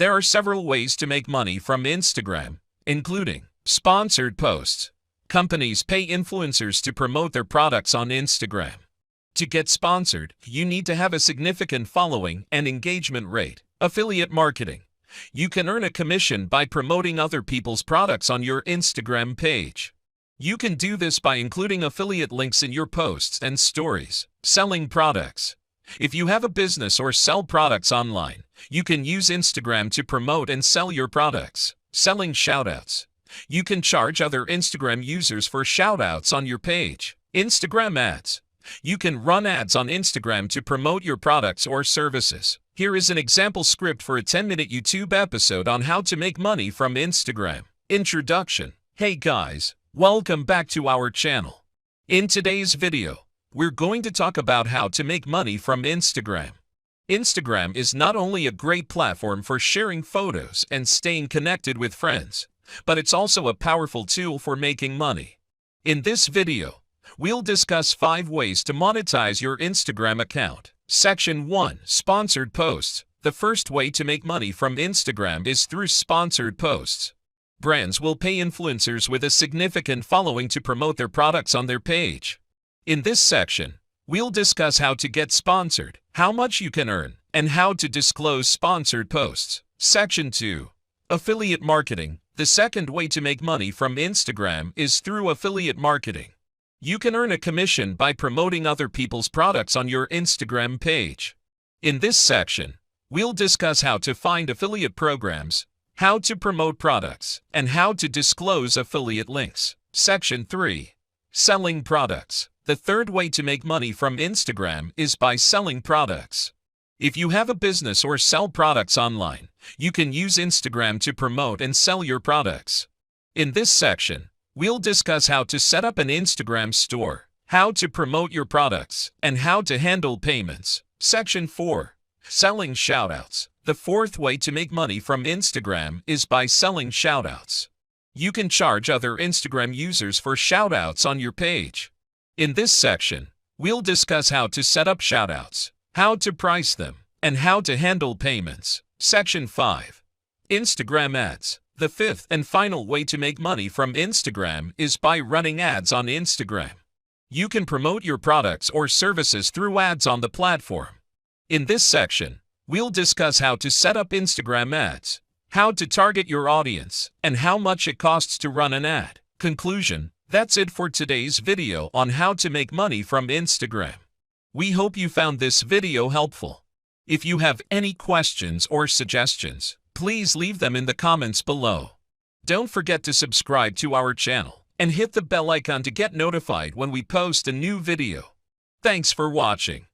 There are several ways to make money from Instagram, including sponsored posts. Companies pay influencers to promote their products on Instagram. To get sponsored, you need to have a significant following and engagement rate. Affiliate marketing. You can earn a commission by promoting other people's products on your Instagram page. You can do this by including affiliate links in your posts and stories. Selling products. If you have a business or sell products online, you can use Instagram to promote and sell your products. Selling shoutouts. You can charge other Instagram users for shoutouts on your page. Instagram ads. You can run ads on Instagram to promote your products or services. Here is an example script for a 10-minute YouTube episode on how to make money from Instagram. Introduction. Hey guys, welcome back to our channel. In today's video, we're going to talk about how to make money from Instagram. Instagram is not only a great platform for sharing photos and staying connected with friends, but it's also a powerful tool for making money. In this video, we'll discuss 5 ways to monetize your Instagram account. Section 1. Sponsored posts. The first way to make money from Instagram is through sponsored posts. Brands will pay influencers with a significant following to promote their products on their page. In this section, we'll discuss how to get sponsored, how much you can earn, and how to disclose sponsored posts. Section 2. Affiliate marketing. The second way to make money from Instagram is through affiliate marketing. You can earn a commission by promoting other people's products on your Instagram page. In this section, we'll discuss how to find affiliate programs, how to promote products, and how to disclose affiliate links. Section 3. Selling products. The third way to make money from Instagram is by selling products. If you have a business or sell products online, you can use Instagram to promote and sell your products. In this section, we'll discuss how to set up an Instagram store, how to promote your products, and how to handle payments. Section 4. Selling shoutouts. The fourth way to make money from Instagram is by selling shoutouts. You can charge other Instagram users for shoutouts on your page. In this section, we'll discuss how to set up shoutouts, how to price them, and how to handle payments. Section 5. Instagram ads. The fifth and final way to make money from Instagram is by running ads on Instagram. You can promote your products or services through ads on the platform. In this section, we'll discuss how to set up Instagram ads, how to target your audience, and how much it costs to run an ad. Conclusion. That's it for today's video on how to make money from Instagram. We hope you found this video helpful. If you have any questions or suggestions, please leave them in the comments below. Don't forget to subscribe to our channel and hit the bell icon to get notified when we post a new video. Thanks for watching.